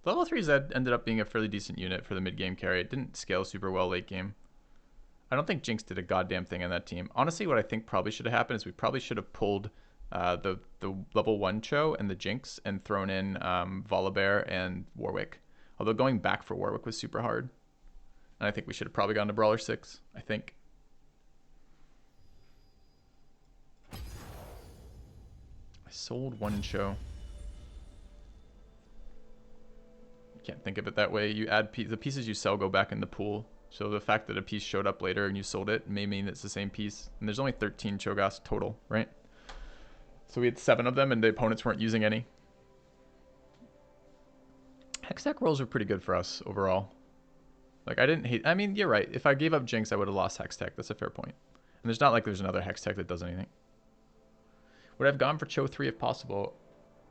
Level 3 Zed ended up being a fairly decent unit for the mid-game carry. It didn't scale super well late game. I don't think Jinx did a goddamn thing on that team. Honestly, what I think probably should have happened is we probably should have pulled the level 1 Cho and the Jinx and thrown in Volibear and Warwick. Although going back for Warwick was super hard. And I think we should have probably gone to Brawler 6, I think. I sold 1 Cho. Can't think of it that way. You add the pieces you sell go back in the pool. So the fact that a piece showed up later and you sold it may mean it's the same piece. And there's only 13 Cho'Gaths total, right? So we had 7 of them and the opponents weren't using any. Hextech rolls are pretty good for us overall. Like I didn't hate, I mean, you're right. If I gave up Jinx, I would have lost Hextech. That's a fair point. And there's not like there's another Hextech that does anything. Would I have gone for Cho 3 if possible?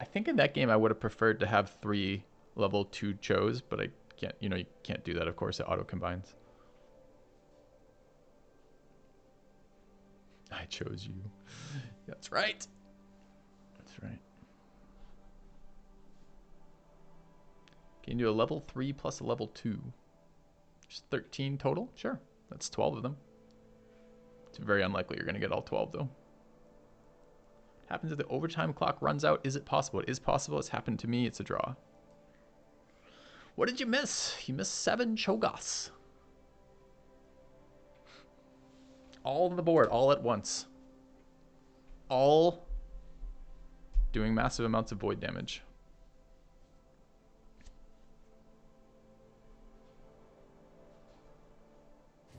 I think in that game I would have preferred to have 3 level 2 Chos, but I can't, you can't do that, of course. It auto combines. I chose you. That's right. That's right. Can you do a level 3 plus a level 2? Just 13 total? Sure. That's 12 of them. It's very unlikely you're going to get all 12, though. What happens if the overtime clock runs out? Is it possible? It is possible. It's happened to me. It's a draw. What did you miss? You missed 7 Cho'Gaths. All on the board, all at once. All doing massive amounts of void damage.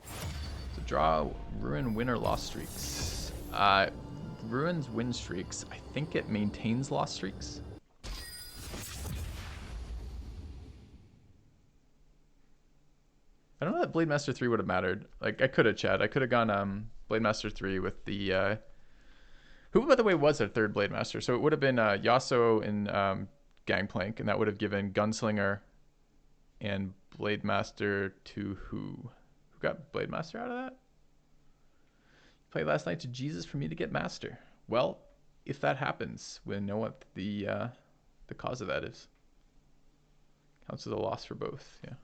So draw, ruin, win, or loss streaks. Ruins win streaks. I think it maintains loss streaks. I don't know that Blade Master 3 would have mattered. Like, I could have, Chad. I could have gone Blade Master 3 with the... who, by the way, was our third Blade Master? So it would have been Yasuo in Gangplank, and that would have given Gunslinger and Blade Master to who? Who got Blade Master out of that? Played last night to Jesus for me to get Master. Well, if that happens, we'll know what the cause of that is. Counts as a loss for both, yeah.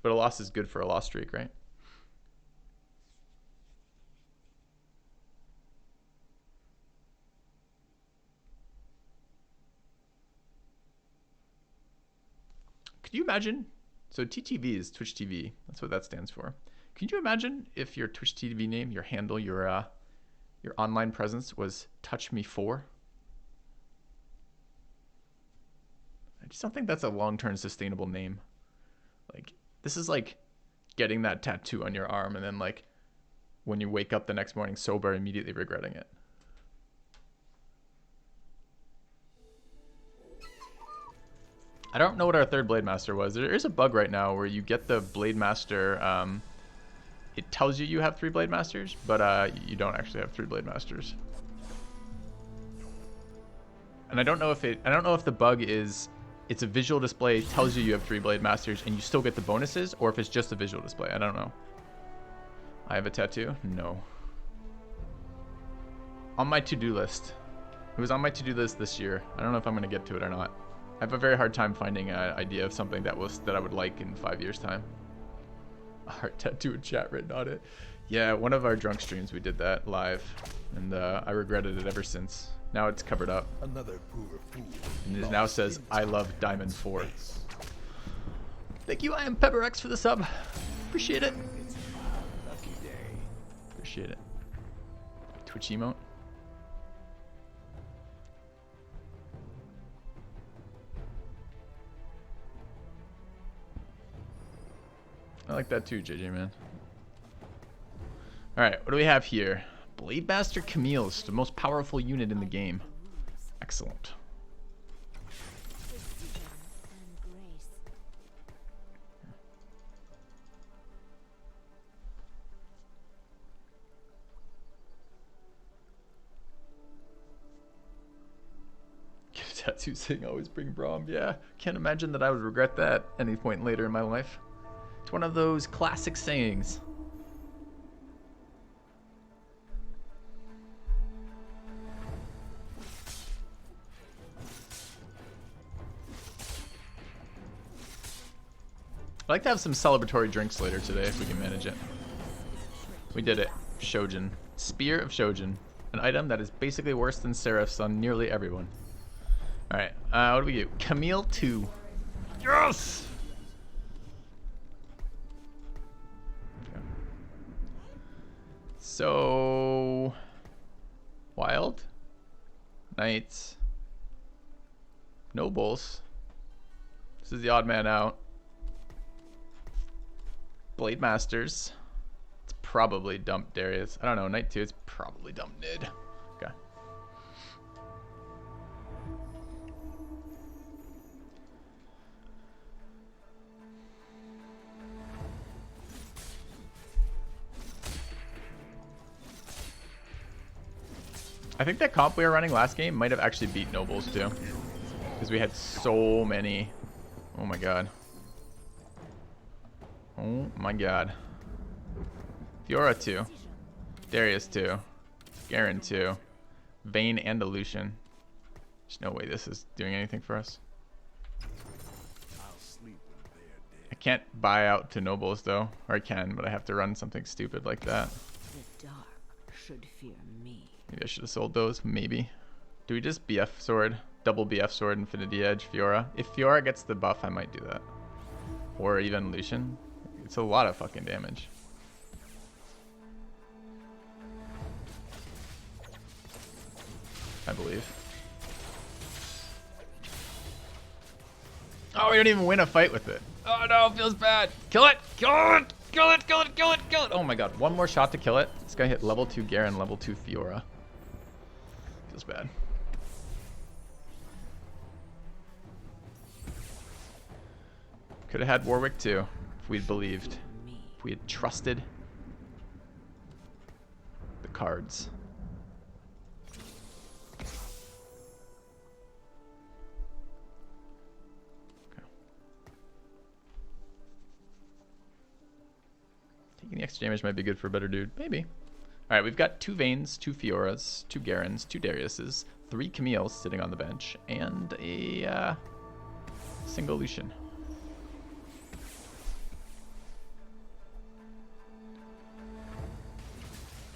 But a loss is good for a loss streak, right? Could you imagine? So TTV is Twitch TV. That's what that stands for. Can you imagine if your Twitch TV name, your handle, your online presence was Touch Me 4? I just don't think that's a long-term sustainable name. Like, this is like getting that tattoo on your arm and then like when you wake up the next morning sober, immediately regretting it. I don't know what our third Blade Master was. There is a bug right now where you get the Blade Master, it tells you have 3 Blade Masters, but you don't actually have 3 Blade Masters. And I don't know if the bug is it's a visual display, tells you have 3 Blade Masters, and you still get the bonuses, or if it's just a visual display. I don't know. I have a tattoo? No. On my to-do list. It was on my to-do list this year. I don't know if I'm going to get to it or not. I have a very hard time finding an idea of something that I would like in 5 years' time. A heart tattoo with chat written on it. Yeah, one of our drunk streams we did that live, and I regretted it ever since. Now it's covered up. Another poor fool. And it now says, I love Diamond 4. Thank you, I am PepperX for the sub. Appreciate it. Appreciate it. Twitch emote. I like that too, JJ, man. Alright, what do we have here? Blade Master Camille's the most powerful unit in the game. Excellent. Get a tattoo saying always bring Braum. Yeah, can't imagine that I would regret that any point later in my life. It's one of those classic sayings. I'd like to have some celebratory drinks later today if we can manage it. We did it. Shojin. Spear of Shojin. An item that is basically worse than Seraph's on nearly everyone. Alright, what do we do? Camille 2. Yes! Okay. So... Wild. Knights. Nobles. This is the odd man out. Blade Masters. It's probably dump Darius. I don't know. Knight 2, it's probably dump Nid. Okay. I think that comp we were running last game might have actually beat Nobles too. Because we had so many. Oh my god. Oh my god. Fiora 2. Darius 2. Garen 2. Vayne and Illusion. There's no way this is doing anything for us. I can't buy out to Nobles though. Or I can, but I have to run something stupid like that. The dark should fear me. Maybe I should have sold those. Maybe. Do we just BF sword? Double BF sword, Infinity Edge, Fiora? If Fiora gets the buff, I might do that. Or even Lucian. It's a lot of fucking damage. I believe. Oh, we don't even win a fight with it. Oh no, it feels bad. Kill it! Kill it! Kill it! Kill it! Kill it! Kill it! Oh my god, one more shot to kill it. This guy hit level 2 Garen, level 2 Fiora. Feels bad. Could have had Warwick too, if we'd believed. If we had trusted the cards. Okay. Taking the extra damage might be good for a better dude. Maybe. Alright, we've got 2 Vaynes, 2 Fioras, 2 Garens, 2 Dariuses, 3 Camille's sitting on the bench, and a single Lucian.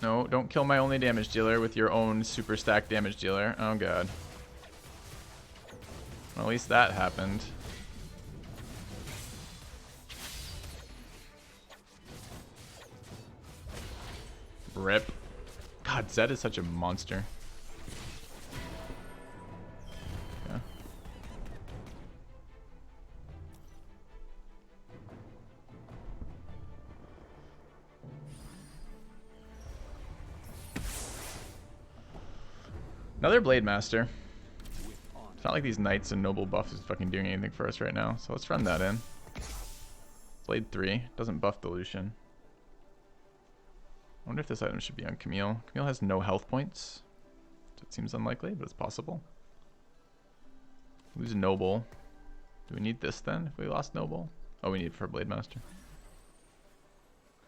No, don't kill my only damage dealer with your own super stack damage dealer. Oh god. Well, at least that happened. Rip. God, Zed is such a monster. Yeah. Another Blade Master. It's not like these Knights and Noble buff is fucking doing anything for us right now, so let's run that in. Blade 3. Doesn't buff the Lucian. I wonder if this item should be on Camille. Camille has no health points. So it seems unlikely, but it's possible. Lose Noble. Do we need this then if we lost Noble? Oh, we need it for Blade Master.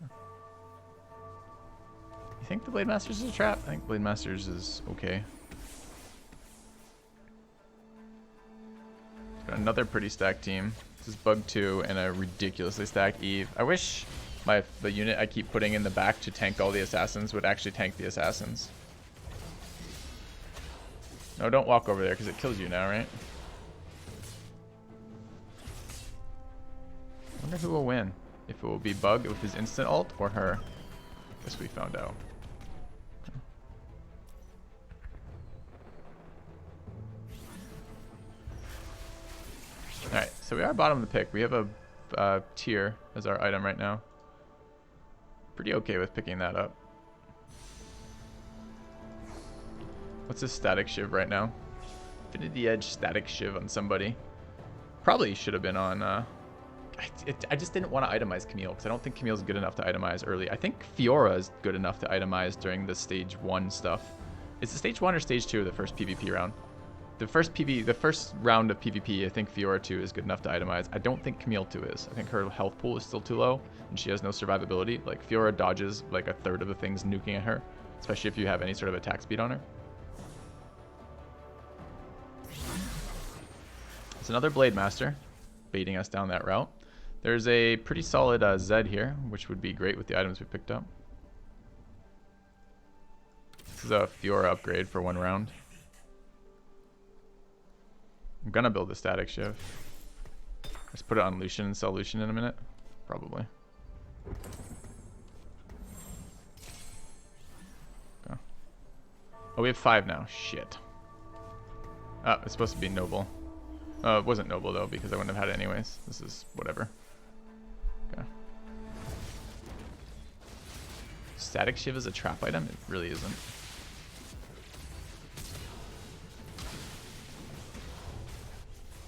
Okay. You think the Blade Masters is a trap? I think Blade Masters is okay. Got another pretty stacked team. This is Bug 2 and a ridiculously stacked Eve. I wish the unit I keep putting in the back to tank all the assassins would actually tank the assassins. No, don't walk over there because it kills you now, right? I wonder who will win. If it will be Bug with his instant ult or her. Guess we found out. Alright, so we are bottom of the pick. We have a tier as our item right now. Pretty okay with picking that up. What's his static shiv right now? Infinity Edge static shiv on somebody. Probably should have been on... I just didn't want to itemize Camille because I don't think Camille's good enough to itemize early. I think Fiora is good enough to itemize during the stage 1 stuff. Is it stage 1 or stage 2 of the first PvP round? The first round of PvP, I think Fiora 2 is good enough to itemize. I don't think Camille 2 is. I think her health pool is still too low, and she has no survivability. Like, Fiora dodges like a third of the things nuking at her, especially if you have any sort of attack speed on her. It's another Blade Master, baiting us down that route. There's a pretty solid Zed here, which would be great with the items we picked up. This is a Fiora upgrade for 1 round. I'm gonna build a static shiv. Just put it on Lucian and sell Lucian in a minute. Probably. Okay. Oh, we have 5 now. Shit. Oh, it's supposed to be noble. Oh, it wasn't noble though, because I wouldn't have had it anyways. This is whatever. Okay. Static shiv is a trap item? It really isn't.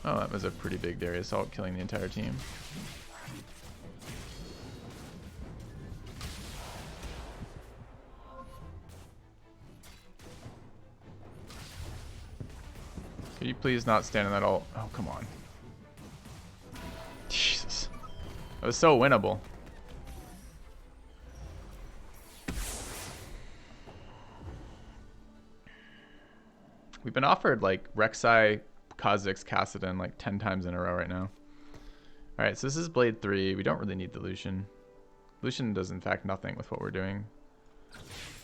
Oh, that was a pretty big Darius ult, killing the entire team. Could you please not stand in that ult? Oh, come on. Jesus. That was so winnable. We've been offered like Rek'Sai, Kha'Zix, Kassadin like 10 times in a row right now. Alright, so this is Blade 3. We don't really need the Lucian. Lucian does in fact nothing with what we're doing.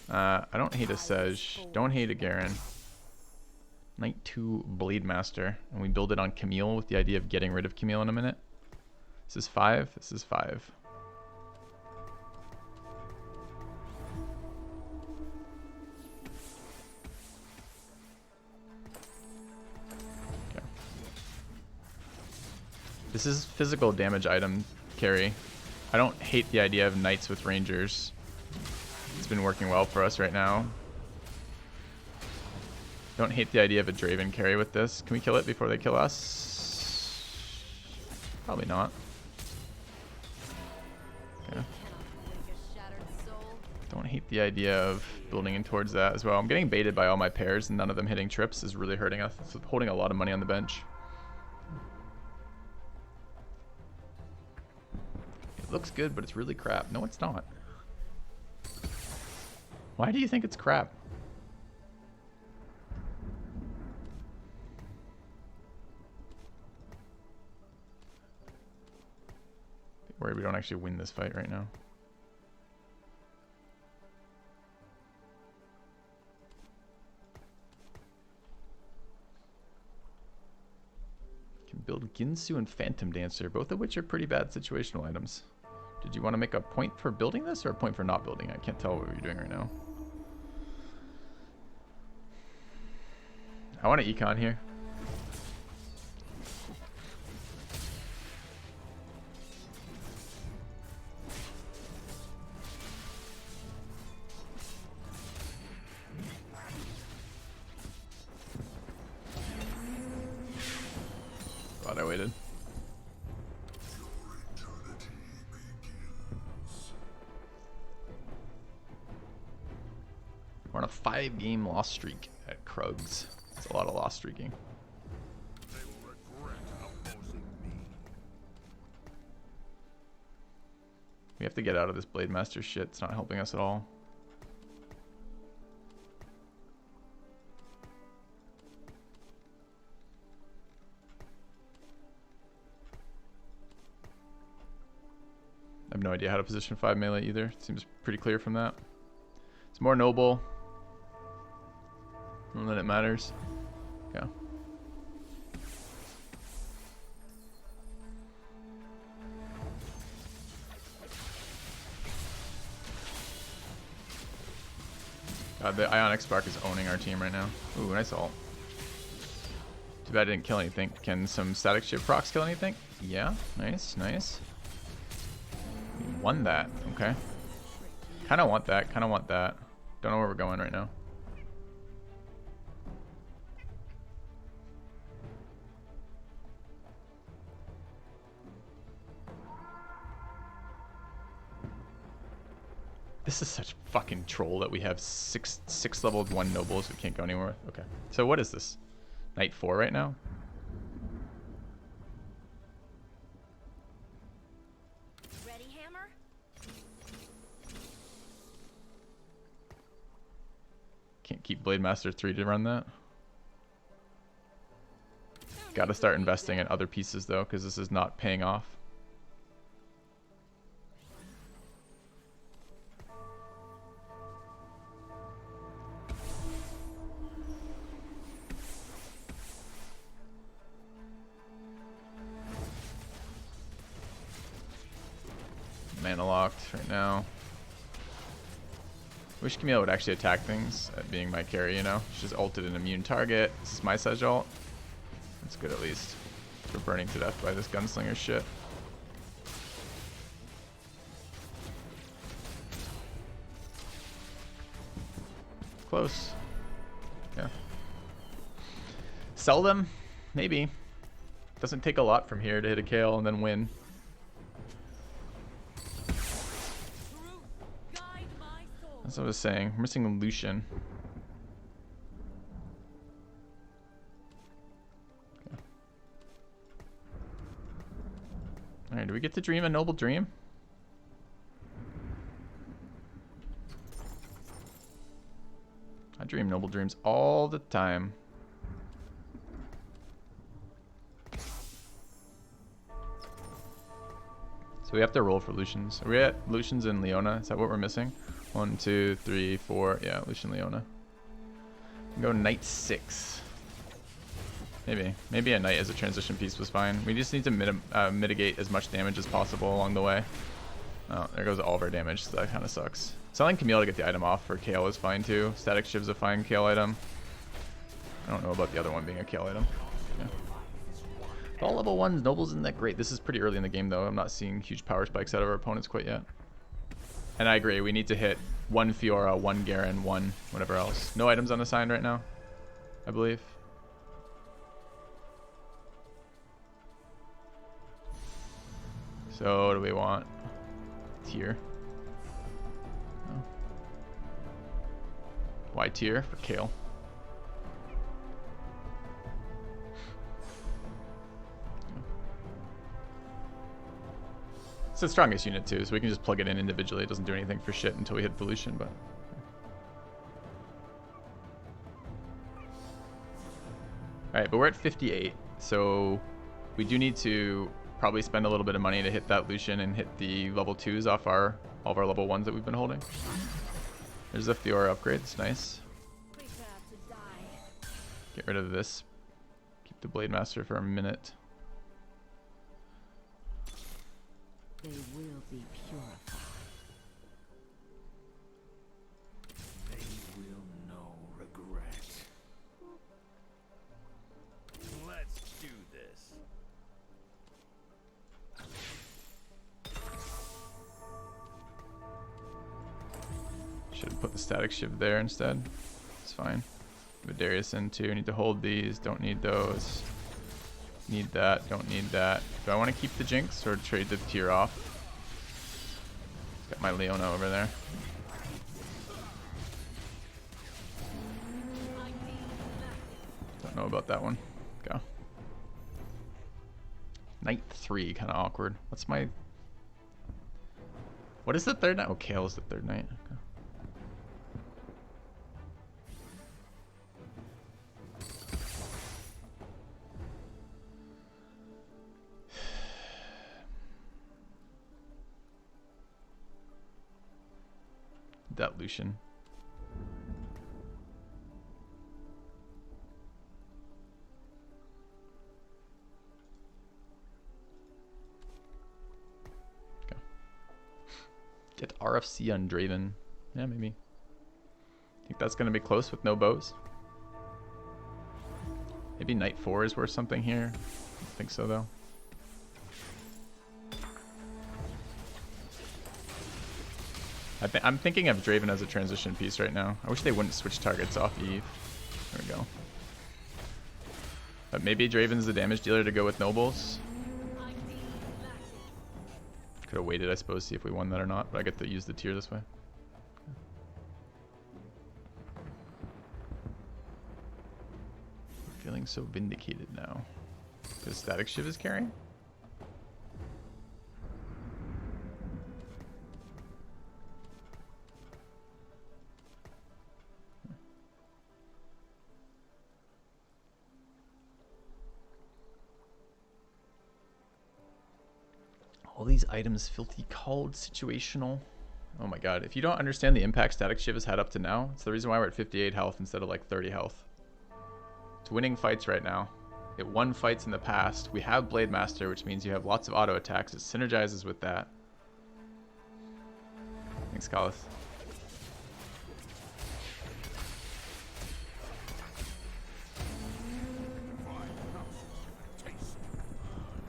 I don't hate a Sej. Don't hate a Garen. Knight 2 Blade Master. And we build it on Camille with the idea of getting rid of Camille in a minute. This is 5. This is 5. Okay. This is physical damage item carry. I don't hate the idea of knights with rangers. It's been working well for us right now. Don't hate the idea of a Draven carry with this. Can we kill it before they kill us? Probably not. Okay. Don't hate the idea of building in towards that as well. I'm getting baited by all my pairs and none of them hitting trips is really hurting us. It's holding a lot of money on the bench. It looks good, but it's really crap. No, it's not. Why do you think it's crap? Worried we don't actually win this fight right now. Can build Ginsu and Phantom Dancer, both of which are pretty bad situational items. Did you want to make a point for building this or a point for not building? I can't tell what you're doing right now. I want to econ here. Glad I waited. We're on a 5-game loss streak at Krugs. It's a lot of loss streaking. We have to get out of this Blade Master shit. It's not helping us at all. I have no idea how to position 5 melee either. It seems pretty clear from that. It's more noble. And then it matters. Okay. God, the Ionic Spark is owning our team right now. Ooh, nice ult. Too bad I didn't kill anything. Can some static shiv procs kill anything? Yeah, nice, nice. We won that, okay. Kinda want that, kinda want that. Don't know where we're going right now. This is such fucking troll that we have six leveled 1 nobles we can't go anywhere with. Okay. So what is this? Knight 4 right now? Ready, hammer? Can't keep Blade Master 3 to run that. Gotta start investing in other pieces though, because this is not paying off. Mana locked right now. Wish Camille would actually attack things at being my carry, you know? She's ulted an immune target. This is my Sedge ult. That's good at least. For burning to death by this gunslinger shit. Close. Yeah. Sell them? Maybe. Doesn't take a lot from here to hit a Kayle and then win. That's what I was saying. We're missing a Lucian. Okay. Alright, do we get to dream a noble dream? I dream noble dreams all the time. So we have to roll for Lucians. Are we at Lucians and Leona? Is that what we're missing? 1, 2, 3, 4. Yeah, Lucian, Leona. Go Knight 6. Maybe a Knight as a transition piece was fine. We just need to mitigate as much damage as possible along the way. Oh, there goes all of our damage, so that kind of sucks. Selling Camille to get the item off for Kayle is fine too. Static Shiv's a fine Kayle item. I don't know about the other one being a Kayle item. Yeah. All level 1s, Nobles isn't that great. This is pretty early in the game though. I'm not seeing huge power spikes out of our opponents quite yet. And I agree, we need to hit 1 Fiora, 1 Garen, 1 whatever else. No items unassigned right now, I believe. So what do we want? Tier. Oh. Y tier for Kayle. It's the strongest unit too, so we can just plug it in individually. It doesn't do anything for shit until we hit Evolution, but... Alright, but we're at 58, so we do need to probably spend a little bit of money to hit that Lucian and hit the level 2s off all of our level 1s that we've been holding. There's a Fiora upgrade, it's nice. Get rid of this. Keep the Blade Master for a minute. They will be purified. They will know regret. Let's do this. Should have put the Static Shiv there instead. It's fine. Put Darius in too. Need to hold these. Don't need those. Need that. Don't need that. Do I want to keep the Jinx or trade the tier off? Got my Leona over there. Don't know about that one. Go. Knight 3, kind of awkward. What's my... What is the third knight? Oh, Kayle is the third knight. Okay. That Lucian. Okay. Get RFC on Draven. Yeah, maybe. Think that's gonna be close with no bows. Maybe Knight 4 is worth something here. I don't think so though. I'm thinking of Draven as a transition piece right now. I wish they wouldn't switch targets off Eve. There we go. But maybe Draven's the damage dealer to go with Nobles. Could have waited, I suppose, see if we won that or not. But I get to use the tier this way. Feeling so vindicated now. Because Static Shiv is carrying? All these items, filthy cold, situational. Oh my god, if you don't understand the impact Static Shiv has had up to now, it's the reason why we're at 58 health instead of like 30 health. It's winning fights right now. It won fights in the past. We have Blade Master, which means you have lots of auto attacks. It synergizes with that. Thanks, Kalis.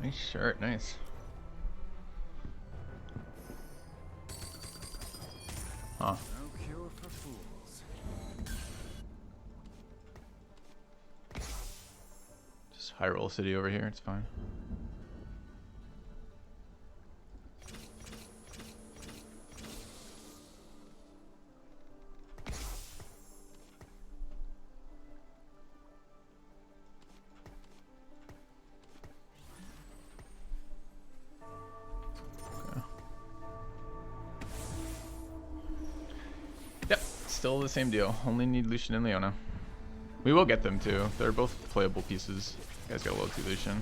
Nice shirt, nice. Huh. No cure for fools. Just Hyrule City over here, it's fine. Yep, still the same deal. Only need Lucian and Leona. We will get them too. They're both playable pieces. You guys got a low 2 Lucian.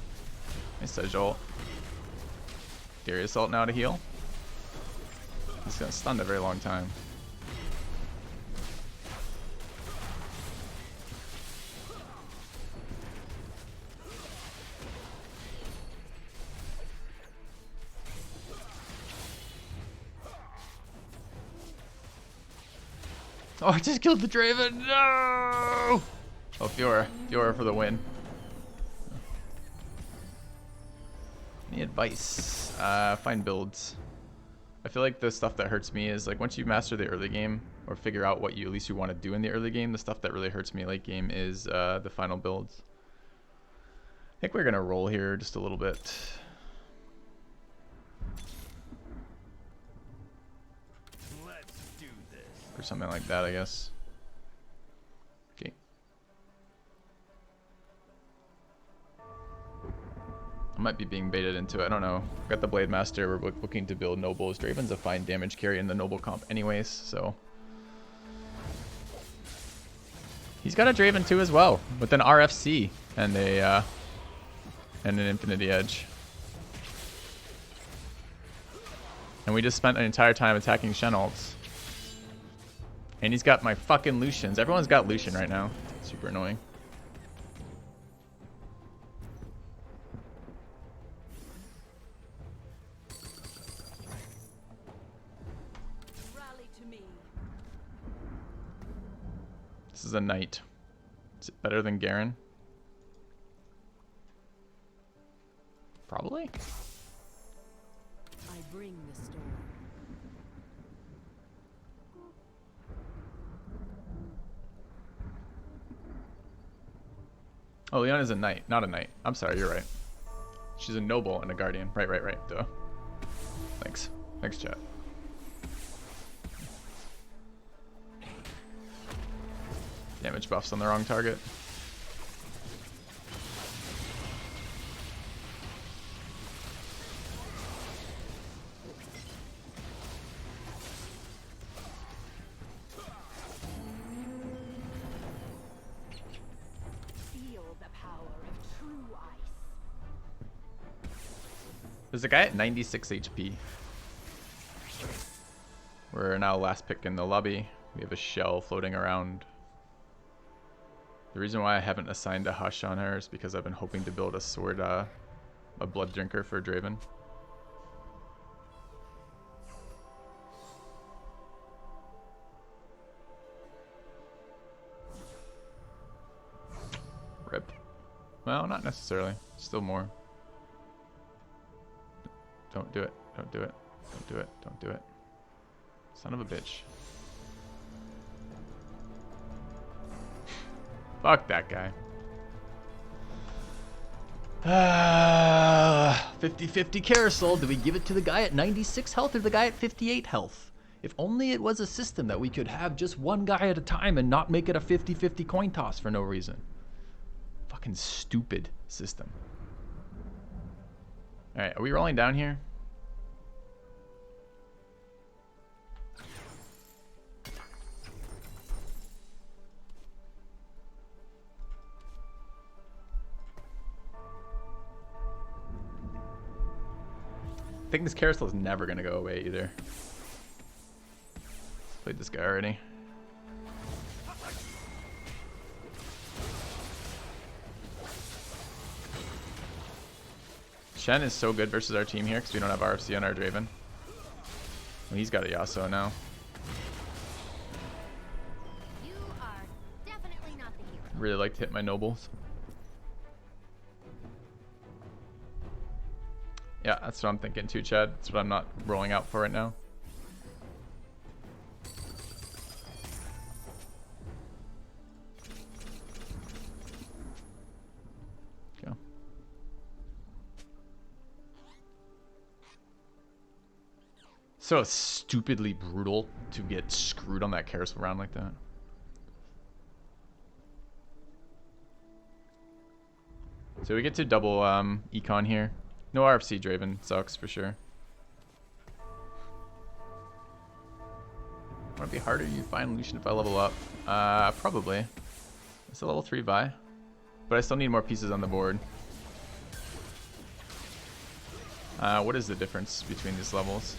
Nice Sedge ult. Darius ult now to heal. He's gonna stun a very long time. Oh, I just killed the Draven. No! Oh, Fiora. Fiora for the win. Any advice? Find builds. I feel like the stuff that hurts me is like once you master the early game or figure out what you at least you want to do in the early game, the stuff that really hurts me late game is the final builds. I think we're gonna roll here just a little bit. Let's do this. Or something like that, I guess. Okay. I might be being baited into it. I don't know. Got the Blade Master. We're looking to build Nobles. Draven's a fine damage carry in the Noble comp anyways, so. He's got a Draven too as well, with an RFC and a and an Infinity Edge. And we just spent an entire time attacking Shen ults. And he's got my fucking Lucians. Everyone's got Lucian right now. Super annoying. Rally to me. This is a knight. Is it better than Garen? Probably. I bring the storm. Oh, Leona's a knight, not a knight. I'm sorry, you're right. She's a noble and a guardian. Right, right, right. Duh. Thanks. Thanks, chat. Damage buffs on the wrong target. Feel the power of true ice. There's a guy at 96 HP. We're now last pick in the lobby. We have a shell floating around. The reason why I haven't assigned a Hush on her is because I've been hoping to build a sword, a Blood Drinker for Draven. Rip. Well, not necessarily. Still more. Don't do it. Don't do it. Don't do it. Don't do it. Son of a bitch. Fuck that guy. 50-50 carousel. Do we give it to the guy at 96 health or the guy at 58 health? If only it was a system that we could have just one guy at a time and not make it a 50-50 coin toss for no reason. Fucking stupid system. Alright, are we rolling down here? I think this carousel is never going to go away either. Played this guy already. Shen is so good versus our team here because we don't have RFC on our Draven. Well, he's got a Yasuo now. really like to hit my nobles. Yeah, that's what I'm thinking too, Chad. That's what I'm not rolling out for right now. Go. So stupidly brutal to get screwed on that carousel round like that. So we get to double econ here. No RFC Draven sucks for sure. Would it be harder you find Lucian if I level up? Probably. It's a level 3 Vi. But I still need more pieces on the board. What is the difference between these levels?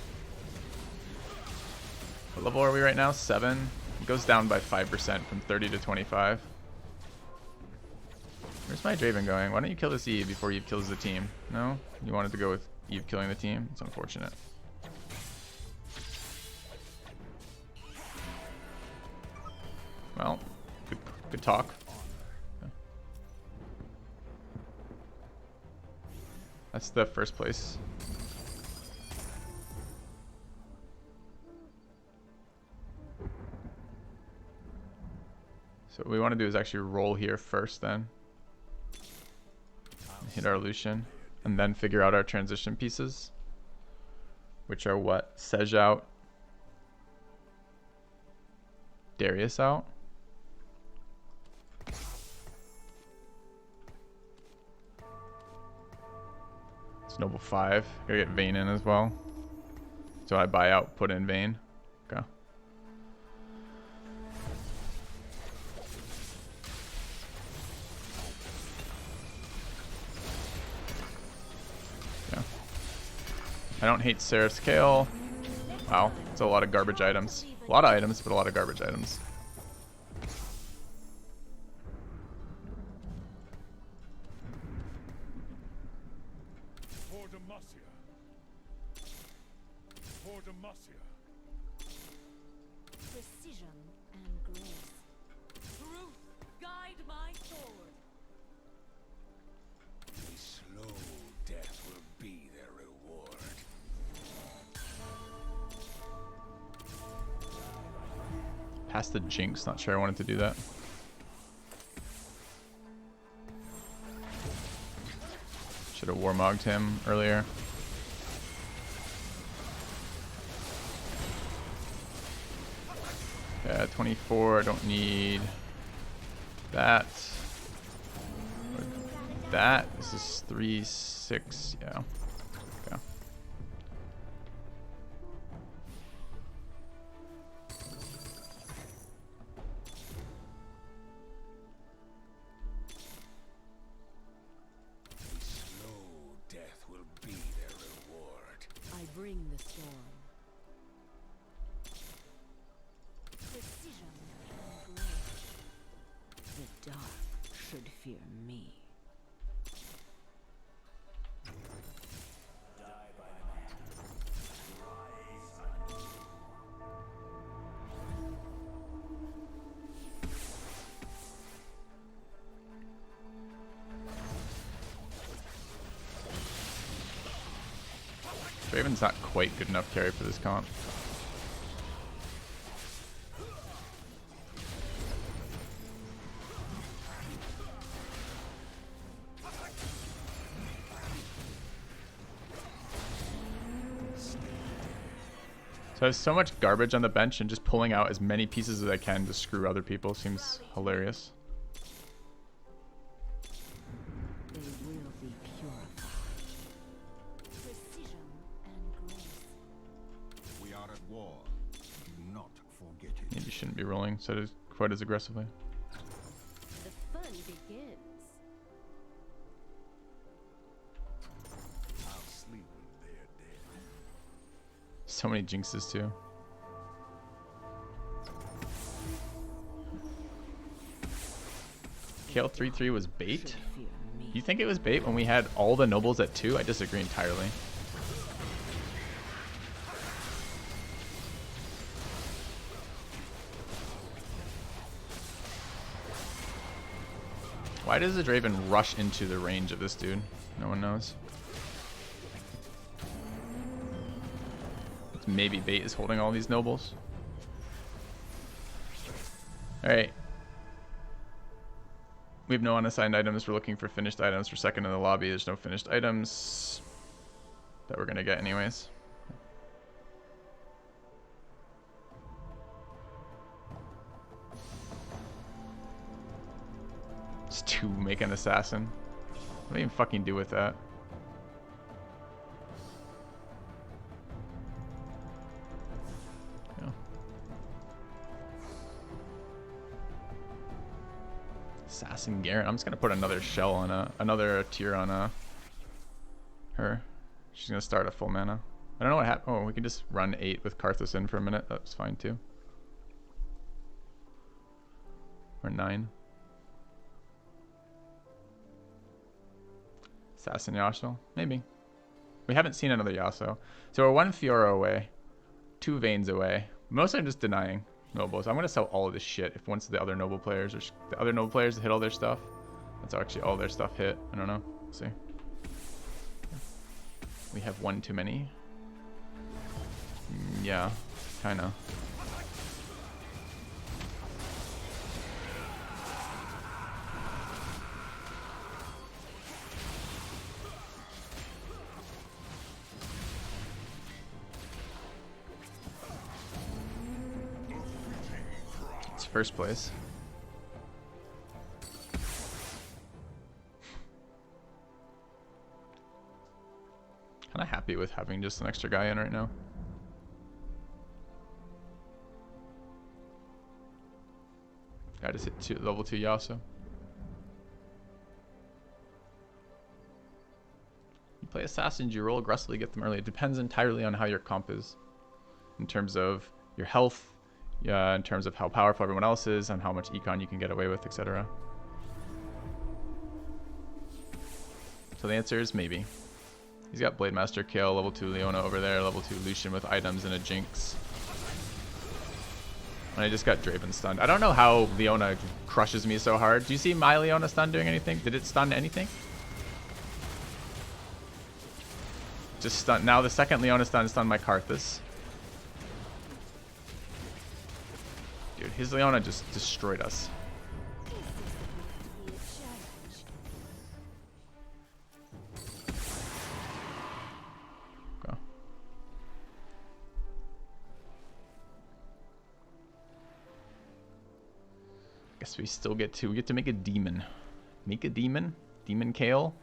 What level are we right now? 7. It goes down by 5% from 30 to 25. Where's my Draven going? Why don't you kill this Eve before Eve kills the team? No? You wanted to go with Eve killing the team? It's unfortunate. Well, good talk. Okay. That's the first place. So what we want to do is actually roll here first then. Hit our Lucian. And then figure out our transition pieces. Which are what? Sej out. Darius out. It's Noble 5. Gotta get Vayne in as well. So I buy out, put in Vayne. Okay. Yeah. I don't hate Seraph's Kale. Wow, it's a lot of garbage items. A lot of items, but a lot of garbage items. Precision and grace. Truth, guide my sword. A slow death will be their reward. Past the Jinx, not sure I wanted to do that. Should have warmogged him earlier. Yeah, 24, I don't need that. Or that. This is 3, 6, yeah. Okay. Slow death will be their reward. I bring the storm. Precision and grace. The dark should fear me. Draven's not quite good enough carry for this comp. So I have so much garbage on the bench, and just pulling out as many pieces as I can to screw other people seems hilarious. They will be purified. Precision and grace. We are at war. Do not forget it. Maybe shouldn't be rolling so it is quite as aggressively. The fun begins. I'll sleep when they're dead. So many jinxes too. Kale 3-3 was bait? Should fear me. You think it was bait when we had all the nobles at 2? I disagree entirely. Why does the Draven rush into the range of this dude? No one knows. Maybe bait is holding all these nobles. Alright. We have no unassigned items. We're looking for finished items. We're second in the lobby. There's no finished items that we're going to get anyways. It's 2 make an assassin. What do you even fucking do with that? Assassin Garen. I'm just gonna put another shell on another tier on her. She's gonna start at full mana. I don't know what happened. Oh, we can just run 8 with Karthus in for a minute. That's fine too. Or 9. Assassin Yasuo? Maybe. We haven't seen another Yasuo. So we're 1 Fiora away. 2 Veins away. Mostly I'm just denying nobles. I'm gonna sell all of this shit if once the other noble players or the other noble players hit all their stuff. That's actually all their stuff hit. I don't know. We'll see. We have 1 too many. Yeah, kinda. First place. Kind of happy with having just an extra guy in right now. I just hit level 2 Yasuo. You play assassins, you roll aggressively, get them early. It depends entirely on how your comp is. In terms of your health, in terms of how powerful everyone else is, and how much econ you can get away with, etc. So the answer is maybe. He's got Blade Master Kill, level 2 Leona over there, level 2 Lucian with items and a Jinx. And I just got Draven stunned. I don't know how Leona crushes me so hard. Do you see my Leona stun doing anything? Did it stun anything? Just stun. Now the second Leona stun stunned my Karthus. Dude, his Leona just destroyed us. Go. Guess we still get to make a demon. Make a demon? Demon Kale?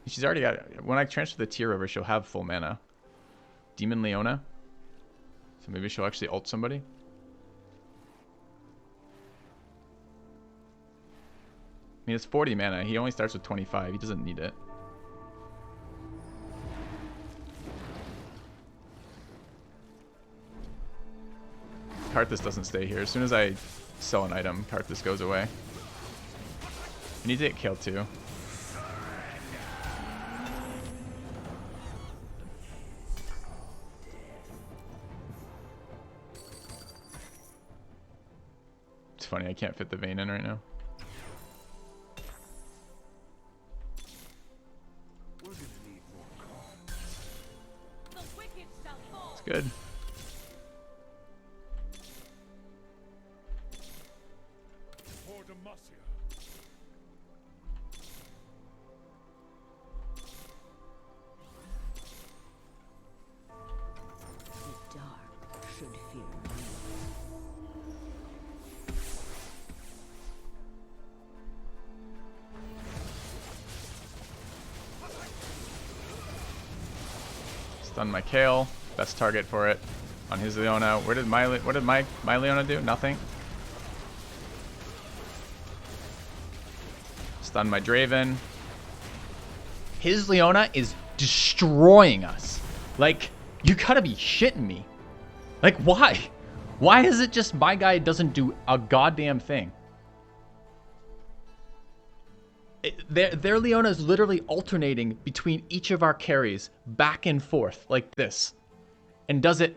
She's already got, when I transfer the tier over, she'll have full mana. Demon Leona. So maybe she'll actually ult somebody. I mean, it's 40 mana. He only starts with 25. He doesn't need it. Karthus doesn't stay here. As soon as I sell an item, Karthus goes away. I need to get killed too. It's funny, I can't fit the Vayne in right now. It's good. The dark should fear me. Stun my Kale. Best target for it on his Leona. What did my Leona do? Nothing. Stun my Draven. His Leona is destroying us. Like, you gotta be shitting me. Like, why? Why is it just my guy doesn't do a goddamn thing? Their Leona is literally alternating between each of our carries back and forth like this. And does it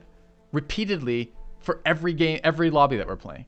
repeatedly for every game, every lobby that we're playing.